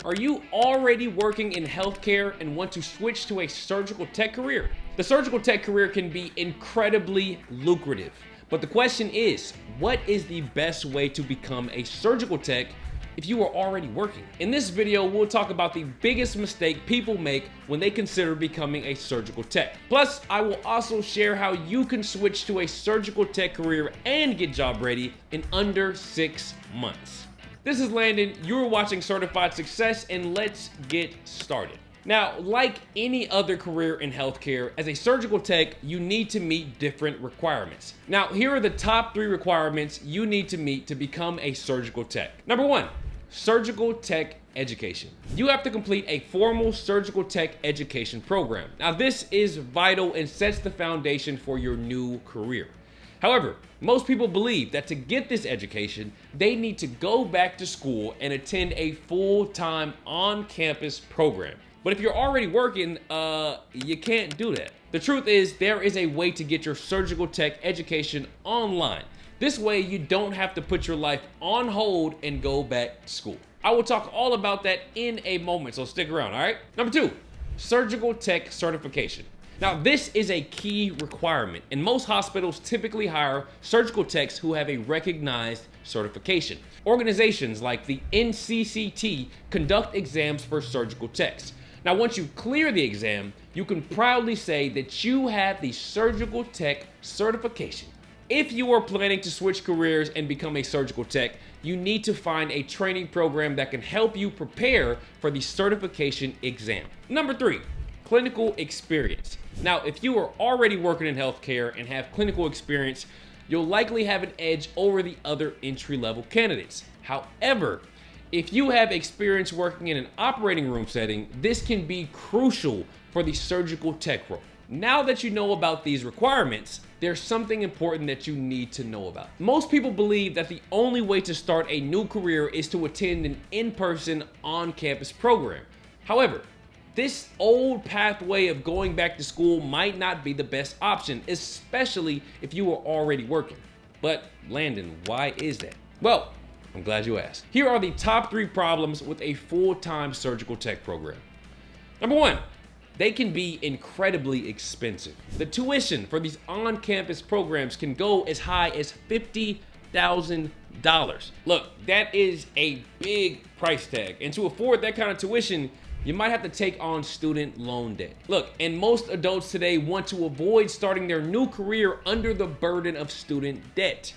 Are you already working in healthcare and want to switch to a surgical tech career? The surgical tech career can be incredibly lucrative, but the question is, what is the best way to become a surgical tech if you are already working? In this video, we'll talk about the biggest mistake people make when they consider becoming a surgical tech. Plus, I will also share how you can switch to a surgical tech career and get job ready in under 6 months. This is Landon, you're watching Certified Success, and let's get started. Now, like any other career in healthcare, as a surgical tech, you need to meet different requirements. Now, here are the top 3 requirements you need to meet to become a surgical tech. Number 1, surgical tech education. You have to complete a formal surgical tech education program. Now, this is vital and sets the foundation for your new career. However, most people believe that to get this education, they need to go back to school and attend a full-time on-campus program. But if you're already working, you can't do that. The truth is, there is a way to get your surgical tech education online. This way, you don't have to put your life on hold and go back to school. I will talk all about that in a moment, so stick around, all right? Number 2, surgical tech certification. Now, this is a key requirement, and most hospitals typically hire surgical techs who have a recognized certification. Organizations like the NCCT conduct exams for surgical techs. Now, once you clear the exam, you can proudly say that you have the surgical tech certification. If you are planning to switch careers and become a surgical tech, you need to find a training program that can help you prepare for the certification exam. Number 3, clinical experience. Now, if you are already working in healthcare and have clinical experience, you'll likely have an edge over the other entry-level candidates. However, if you have experience working in an operating room setting, this can be crucial for the surgical tech role. Now that you know about these requirements, there's something important that you need to know about. Most people believe that the only way to start a new career is to attend an in-person, on-campus program. However, this old pathway of going back to school might not be the best option, especially if you are already working. But Landon, why is that? Well, I'm glad you asked. Here are the top 3 problems with a full-time surgical tech program. Number 1, they can be incredibly expensive. The tuition for these on-campus programs can go as high as $50,000. Look, that is a big price tag, and to afford that kind of tuition, you might have to take on student loan debt. Look, and most adults today want to avoid starting their new career under the burden of student debt.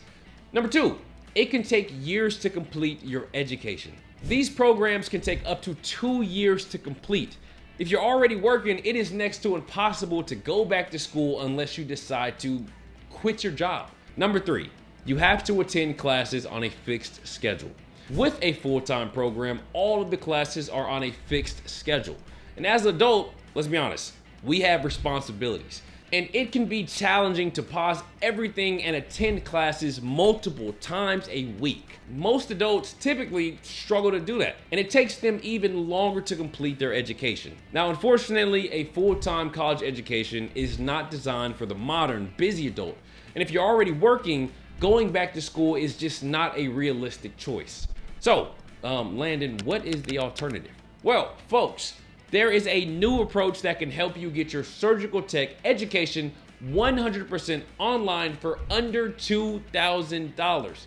Number 2, it can take years to complete your education. These programs can take up to 2 years to complete. If you're already working, it is next to impossible to go back to school unless you decide to quit your job. Number 3, you have to attend classes on a fixed schedule. With a full-time program, all of the classes are on a fixed schedule. And as an adult, let's be honest, we have responsibilities. And it can be challenging to pause everything and attend classes multiple times a week. Most adults typically struggle to do that, and it takes them even longer to complete their education. Now, unfortunately, a full-time college education is not designed for the modern, busy adult. And if you're already working, going back to school is just not a realistic choice. So, Landon, what is the alternative? Well, folks, there is a new approach that can help you get your surgical tech education 100% online for under $2,000.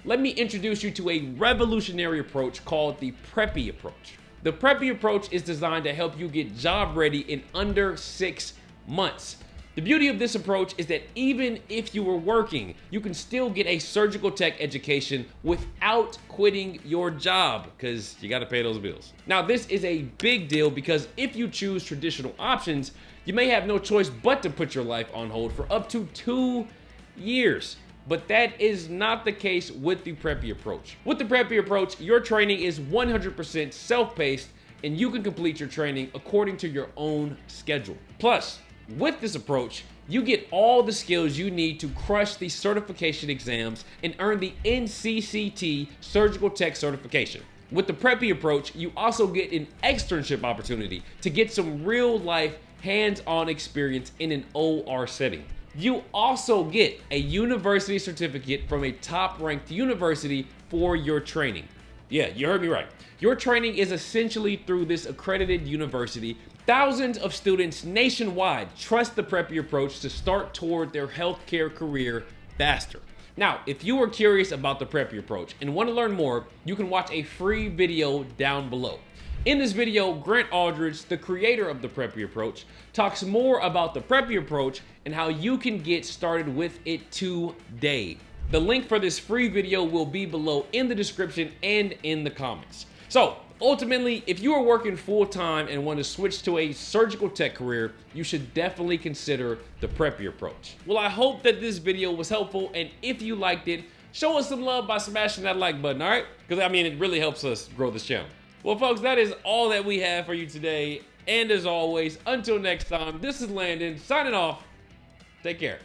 Let me introduce you to a revolutionary approach called the Preppy approach. The Preppy approach is designed to help you get job ready in under 6 months. The beauty of this approach is that even if you were working, you can still get a surgical tech education without quitting your job, because you got to pay those bills. Now, this is a big deal because if you choose traditional options, you may have no choice but to put your life on hold for up to 2 years. But that is not the case with the Preppy approach. With the Preppy approach, your training is 100% self-paced, and you can complete your training according to your own schedule. Plus, with this approach, you get all the skills you need to crush the certification exams and earn the NCCT Surgical Tech certification. With the Preppy approach, you also get an externship opportunity to get some real-life, hands-on experience in an OR setting. You also get a university certificate from a top-ranked university for your training. Yeah, you heard me right. Your training is essentially through this accredited university. Thousands of students nationwide trust the Preppy approach to start toward their healthcare career faster. Now, if you are curious about the Preppy approach and want to learn more, you can watch a free video down below. In this video, Grant Aldridge, the creator of the Preppy approach, talks more about the Preppy approach and how you can get started with it today. The link for this free video will be below in the description and in the comments. So, ultimately, if you are working full-time and want to switch to a surgical tech career, you should definitely consider the Preppy approach. Well, I hope that this video was helpful, and if you liked it, show us some love by smashing that like button, all right? Because, I mean, it really helps us grow this channel. Well, folks, that is all that we have for you today. And as always, until next time, this is Landon signing off. Take care.